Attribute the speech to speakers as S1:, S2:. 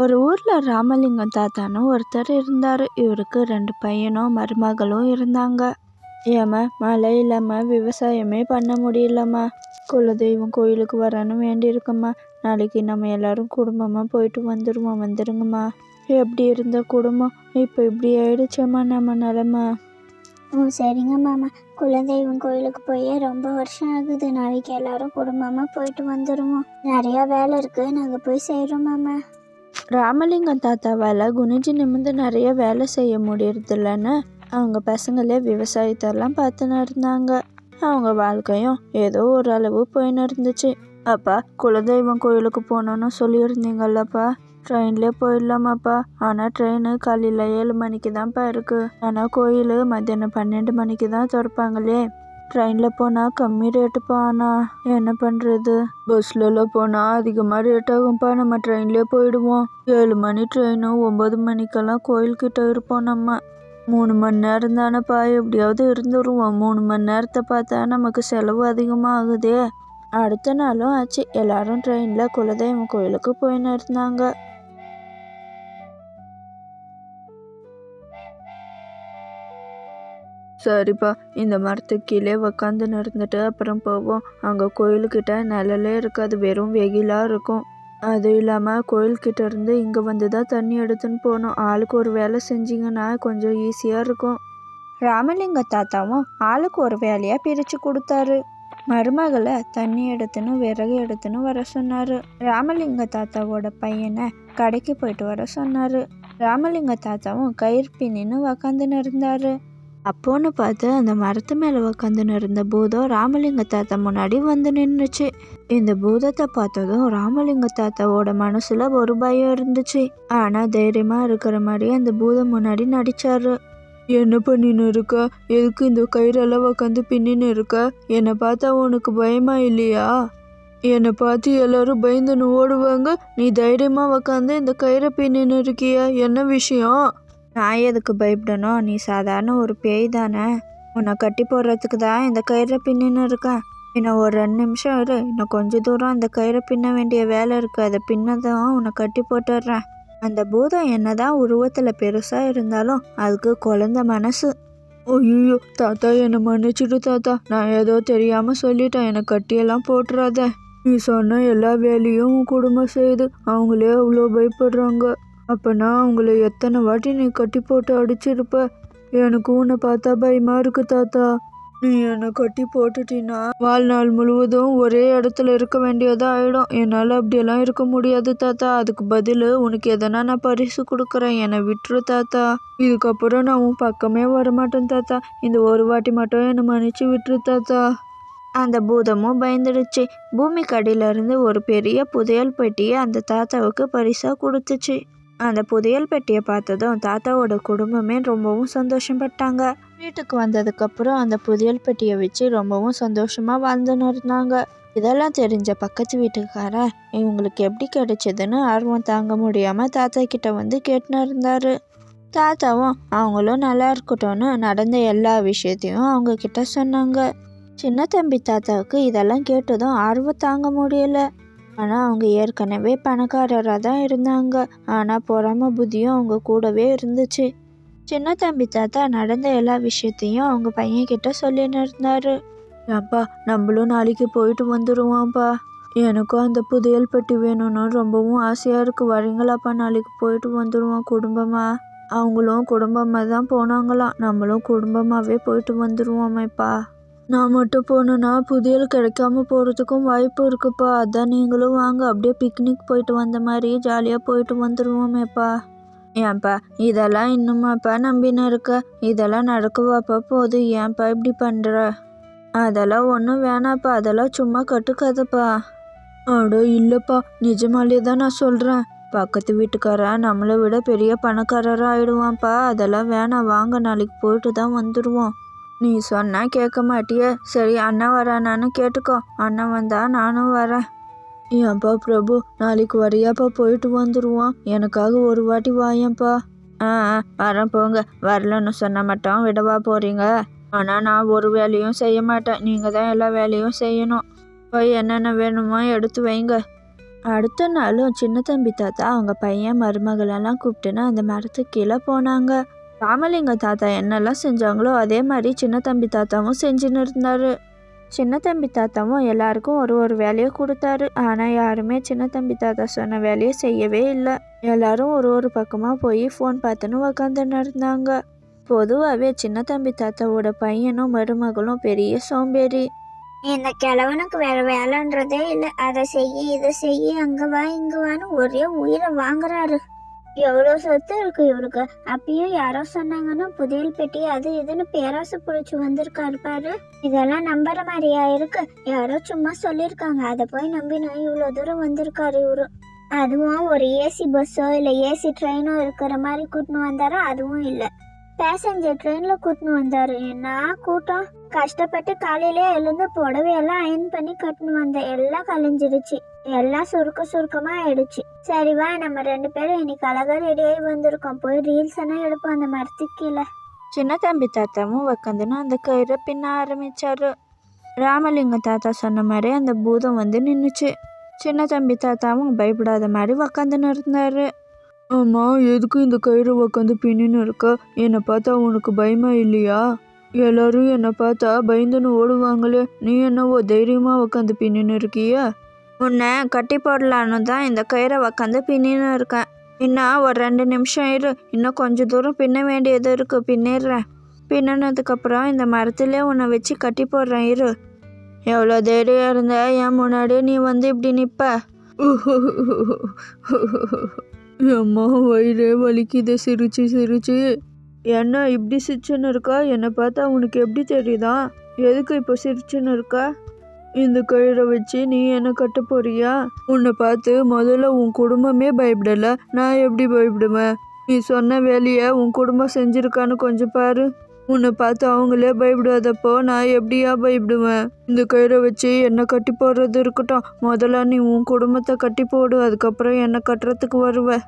S1: ஒரு ஊர்ல ராமலிங்கம் தாத்தான்னு ஒருத்தர் இருந்தாரு. இவருக்கு 2 பையனும் மருமகளும் இருந்தாங்க. ஏம்மா மழை இல்லாம விவசாயமே பண்ண முடியலம்மா. குலதெய்வம் கோயிலுக்கு வரணும்னு வேண்டியிருக்கம்மா. நாளைக்கு நம்ம எல்லாரும் குடும்பமா போயிட்டு வந்துருவோம், வந்துருங்கம்மா. எப்படி இருந்த குடும்பம் இப்போ இப்படி ஆயிடுச்சேம்மா நம்ம நிலமை.
S2: சரிங்க மாமா. குலதெய்வம் கோயிலுக்கு போய் ரொம்ப வருஷம் ஆகுது. நாளைக்கு எல்லாரும் குடும்பமாக போயிட்டு வந்துடுவோம். நிறையா வேலை இருக்குது, நாங்கள் போய் செய்கிறோம் மாமா.
S1: ராமலிங்கம் தாத்தாவால் குனிஞ்சு நிமிர்ந்து நிறைய வேலை செய்ய முடியறதில்லன்னு அவங்க பசங்களே விவசாயத்தெல்லாம் பார்த்துன்னு இருந்தாங்க. அவங்க வாழ்க்கையும் ஏதோ ஓரளவு போயின்னு இருந்துச்சு. அப்பா குலதெய்வம் கோயிலுக்கு போகணுன்னு சொல்லியிருந்தீங்கல்லப்பா. ட்ரெயின்லேயே போயிடலாமாப்பா. ஆனால் ட்ரெயின் காலையில் 7 மணிக்கு தான்ப்பா இருக்குது. ஆனால் கோயில் மத்தியானம் 12 மணிக்கு தான் திறப்பாங்களே. ட்ரெயினில் போனால் கம்மி ரேட்டுப்பா. ஆனால் என்ன பண்ணுறது? பஸ்லலாம் போனால் அதிகமாக ரேட் ஆகும்ப்பா. நம்ம ட்ரெயின்லேயே போயிடுவோம். 7 மணி ட்ரெயினு, 9 மணிக்கெல்லாம் கோயில்கிட்ட இருப்போம் நம்ம. 3 மணி நேரம் தானேப்பா, எப்படியாவது இருந்துருவோம். 3 மணி நேரத்தை பார்த்தா நமக்கு செலவு அதிகமாக ஆகுதே. அடுத்த நாளும் ஆச்சு. எல்லாரும் ட்ரெயினில் குலதெய்வம் கோயிலுக்கு போயின்னு இருந்தாங்க. சரிப்பா, இந்த மரத்துக்கு கீழே உக்காந்துன்னு இருந்துட்டு அப்புறம் போவோம். அங்கே கோயிலுக்கிட்ட நிழலே இருக்காது, வெறும் வெயிலாக இருக்கும். அதுவும் இல்லாமல் கோயில்கிட்ட இருந்து இங்கே வந்து தான் தண்ணி எடுத்துன்னு போகணும். ஆளுக்கு ஒரு வேலை செஞ்சிங்கன்னா கொஞ்சம் ஈஸியாக இருக்கும். ராமலிங்க தாத்தாவும் ஆளுக்கு ஒரு வேலையாக பிரித்து கொடுத்தாரு. மருமகளை தண்ணி எடுத்துன்னு விறகு எடுத்துன்னு வர சொன்னார். ராமலிங்க தாத்தாவோட பையனை கடைக்கு போயிட்டு வர சொன்னார். ராமலிங்க தாத்தாவும் கயிறு பின்னின்னு உக்காந்துன்னு இருந்தார். அப்போன்னு பார்த்து அந்த மரத்து மேலே உக்காந்துன்னு இருந்த பூதம் ராமலிங்க தாத்தா முன்னாடி வந்து நின்றுச்சு. இந்த பூதத்தை பார்த்ததும் ராமலிங்க தாத்தாவோட மனசுல ஒரு பயம் இருந்துச்சு. ஆனால் தைரியமாக இருக்கிற மாதிரி அந்த பூதம் முன்னாடி நடிச்சாரு. என்ன பண்ணின்னு இருக்க? எதுக்கு இந்த கயிறெல்லாம் உக்காந்து பின்னின்னு இருக்க? என்னை பார்த்தா உனக்கு பயமா இல்லையா? என்னை பார்த்து எல்லாரும் பயந்துன்னு ஓடுவாங்க. நீ தைரியமாக உக்காந்து இந்த கயிறை பின்னின்னு இருக்கியா? என்ன விஷயம்? நான் எதுக்கு பயப்படணும்? நீ சாதாரண ஒரு பேய் தானே. உன்னை கட்டி போடுறதுக்கு தான் இந்த கயிறை பின்னின்னு இருக்கேன். இன்னும் ஒரு 2 நிமிஷம் இரு. இன்னும் கொஞ்சம் தூரம் அந்த கயிறை பின்ன வேண்டிய வேலை இருக்குது. அதை பின்னதான் உன்னை கட்டி போட்டுடுறேன். அந்த பூதம் என்னதான் உருவத்தில் பெருசாக இருந்தாலும் அதுக்கு குழந்தை மனசு. ஐயோ தாத்தா, என்னை மன்னிச்சிடு தாத்தா. நான் ஏதோ தெரியாமல் சொல்லிட்டேன். என்னை கட்டியெல்லாம் போட்டுறாத. நீ சொன்ன எல்லா வேலையும் உன் குடும்பம் செய்யுது. அவங்களே அவ்வளோ பயப்படுறாங்க. அப்போனா அவங்கள எத்தனை வாட்டி நீ கட்டி போட்டு அடிச்சிருப்ப. எனக்கு உன்னை பார்த்தா பயமாக இருக்கு தாத்தா. நீ என்னை கட்டி போட்டுட்டினா வாழ்நாள் முழுவதும் ஒரே இடத்துல இருக்க வேண்டியதாக ஆகிடும். என்னால் அப்படியெல்லாம் இருக்க முடியாது தாத்தா. அதுக்கு பதில் உனக்கு எதனா நான் பரிசு கொடுக்குறேன். என்னை விட்டுரு தாத்தா. இதுக்கப்புறம் நான் உன் பக்கமே வரமாட்டேன் தாத்தா. இந்த ஒரு வாட்டி மட்டும் என்னை மன்னிச்சு விட்டுரு தாத்தா. அந்த பூதமும் பயந்துடுச்சு. பூமி கடியிலிருந்து ஒரு பெரிய புதையல் பெட்டியை அந்த தாத்தாவுக்கு பரிசாக கொடுத்துச்சு. அந்த புதையல் பெட்டியை பார்த்ததும் தாத்தாவோட குடும்பமே ரொம்பவும் சந்தோஷப்பட்டாங்க. வீட்டுக்கு வந்ததுக்கப்புறம் அந்த புதையல் பெட்டியை வச்சு ரொம்பவும் சந்தோஷமாக வாழ்ந்துன்னு இருந்தாங்க. இதெல்லாம் தெரிஞ்ச பக்கத்து வீட்டுக்காரன் இவங்களுக்கு எப்படி கிடைச்சதுன்னு ஆர்வம் தாங்க முடியாமல் தாத்தா கிட்ட வந்து கேட்டுன்னு இருந்தாரு. தாத்தாவும் அவங்களும் நல்லா இருக்கட்டும்னு நடந்த எல்லா விஷயத்தையும் அவங்க கிட்ட சொன்னாங்க. சின்ன தம்பி தாத்தாவுக்கு இதெல்லாம் கேட்டதும் ஆர்வம் தாங்க முடியல. ஆனால் அவங்க ஏற்கனவே பணக்காரராக தான் இருந்தாங்க. ஆனால் பொறாம புத்தியும் அவங்க கூடவே இருந்துச்சு. சின்ன தம்பி தாத்தா நடந்த எல்லா விஷயத்தையும் அவங்க பையன்கிட்ட சொல்லின்னு இருந்தாரு. ஏன்பா, நம்மளும் நாளைக்கு போயிட்டு வந்துடுவோம்ப்பா. எனக்கும் அந்த புதையல் பெட்டி வேணும்னு ரொம்பவும் ஆசையாக இருக்குது. வரீங்களாப்பா? நாளைக்கு போயிட்டு வந்துடுவோம் குடும்பமாக. அவங்களும் குடும்பமாக தான் போனாங்களாம். நம்மளும் குடும்பமாகவே போயிட்டு வந்துடுவோமேப்பா. நான் மட்டும் போனேன்னா புதையல் கிடைக்காம போகிறதுக்கும் வாய்ப்பு இருக்குப்பா. அதான் நீங்களும் வாங்க. அப்படியே பிக்னிக் போயிட்டு வந்த மாதிரி ஜாலியாக போயிட்டு வந்துடுவோமேப்பா. ஏன்பா இதெல்லாம் இன்னுமாப்பா நம்பின்னு இருக்க? இதெல்லாம் நடக்கவாப்பா போகுது. ஏன்பா இப்படி பண்ணுற? அதெல்லாம் ஒன்றும் வேணாப்பா. அதெல்லாம் சும்மா கட்டுக்காதப்பா. அட இல்லைப்பா, நிஜமாலே தான் நான் சொல்கிறேன். பக்கத்து வீட்டுக்காரன் நம்மளை விட பெரிய பணக்காரராக ஆயிடுவான்ப்பா. அதெல்லாம் வேணாம். வாங்க, நாளைக்கு போயிட்டு தான் வந்துடுவோம். நீ சொன்னா கேட்க மாட்டியே. சரி, அண்ணன் வரானான்னு கேட்டுக்கோ. அண்ணன் வந்தா நானும் வரேன். ஏன்பா பிரபு, நாளைக்கு வரியாப்பா? போயிட்டு வந்துடுவோம். எனக்காக ஒரு வாட்டி வாயேன்ப்பா. வரேன் போங்க. வரலன்னு சொன்ன மட்டும் விடவா போறீங்க? ஆனால் நான் ஒரு வேலையும் செய்ய மாட்டேன். நீங்கள் தான் எல்லா வேலையும் செய்யணும். போய் என்னென்ன வேணுமோ எடுத்து வைங்க. அடுத்த நாளும் சின்ன தம்பி தாத்தா அவங்க பையன் மருமகளெல்லாம் கூப்பிட்டுன்னு அந்த மரத்துக்கு கீழே போனாங்க. ராமலிங்க தாத்தா என்னெல்லாம் செஞ்சாங்களோ அதே மாதிரி சின்ன தம்பி தாத்தாவும் செஞ்சுன்னு இருந்தாரு. சின்ன தம்பி தாத்தாவும் எல்லாருக்கும் ஒரு ஒரு வேலையை கொடுத்தாரு. ஆனால் யாருமே சின்ன தம்பி தாத்தா சொன்ன வேலையை செய்யவே இல்லை. எல்லாரும் ஒரு ஒரு பக்கமாக போய் ஃபோன் பார்த்துன்னு உக்காந்துன்னு இருந்தாங்க. பொதுவாகவே சின்ன தம்பி தாத்தாவோட பையனும் மருமகளும் பெரிய சோம்பேறி.
S2: இந்த கிழவனுக்கு வேற வேலைன்றதே இல்லை. அதை செய்ய இதை செய்ய அங்கே வா இங்கே வான்னு ஒரே உயிரை வாங்குறாரு. எவ்வளோ சொத்து இருக்கு இவருக்கு. அப்பயும் யாரோ சொன்னாங்கன்னா புதையல் பெட்டி அது இதுன்னு பேராசை பிடிச்சி வந்திருக்காரு பாரு. இதெல்லாம் நம்புற மாதிரியா இருக்கு? யாரோ சும்மா சொல்லியிருக்காங்க, அதை போய் நம்பினா இவ்வளோ தூரம் வந்திருக்காரு இவரு. அதுவும் ஒரு ஏசி பஸ்ஸோ இல்லை ஏசி ட்ரெயினோ இருக்கிற மாதிரி கூட்டின்னு வந்தாரா? அதுவும் இல்லை, பேசஞ்சர் ட்ரெயினில் கூட்டின்னு வந்தாரு. என்ன கூட்டம்! கஷ்டப்பட்டு காலையிலே எழுந்து புடவையெல்லாம் அயன் பண்ணி கட்டின்னு வந்தேன். எல்லாம் கலைஞ்சிடுச்சு, எல்லாம் சுருக்கமாக ஆயிடுச்சு. சரி வா, நம்ம 2 பேரும் இன்னைக்கு அழகாக ரெடியாகி வந்திருக்கோம். போய் ரீல்ஸ் எல்லாம் எடுப்போம் அந்த மரத்துக்கு கீழே.
S1: சின்ன தம்பி தாத்தாவும் உக்காந்துன்னு அந்த கயிறை பின்ன ஆரம்பிச்சாரு. ராமலிங்க தாத்தா சொன்ன மாதிரி அந்த பூதம் வந்து நின்றுச்சு. சின்ன தம்பி தாத்தாவும் பயப்படாத மாதிரி உக்காந்துன்னு இருந்தாரு. ஆமா, எதுக்கு இந்த கயிறு உக்காந்து பின்னின்னு இருக்க? என்னை பார்த்தா உனக்கு பயமா இல்லையா? எல்லாரும் என்னை பார்த்தா பயந்துன்னு ஓடுவாங்களே, நீ என்னவோ தைரியமா உக்காந்து பின்னின்னு இருக்கியா? உன்னை கட்டி போடலான்னு தான் இந்த கயிறை உக்காந்து பின்னின்னு இருக்கேன். இன்னும் ஒரு 2 நிமிஷம் இரு, இன்னும் கொஞ்சம் தூரம் பின்ன வேண்டியது இருக்கு, பின்னிடுறேன். பின்னினதுக்கப்புறம் இந்த மரத்திலே உன்னை வச்சு கட்டி போடுறேன், இரு. எவ்வளோ தைரியம் இருந்தா என் முன்னாடியே நீ வந்து இப்படி நிற்ப? அம்மா, வயிறே வலிக்குது சிரிச்சு சிரிச்சு. என்ன இப்படி சிரிச்சுன்னு இருக்கா? என்னை பார்த்தா உனக்கு எப்படி தெரியுதா? எதுக்கு இப்போ சிரிச்சுன்னு இருக்கா? இந்த கயிறை வச்சு நீ என்ன கட்ட போறியா? உன்னை பார்த்து முதல்ல உன் குடும்பமே பயப்படலை, நான் எப்படி பயப்படுவேன்? நீ சொன்ன வேலையை உன் குடும்பம் செஞ்சிருக்கான்னு கொஞ்சம் பாரு. உன்னை பார்த்து அவங்களே பயப்படாதப்போ நான் எப்படியா பயப்படுவேன்? இந்த கயிறை வச்சு என்னை கட்டி போடுறது இருக்கட்டும், முதல்ல நீ உன் குடும்பத்தை கட்டி போடு, அதுக்கப்புறம் என்னை கட்டுறதுக்கு வருவ.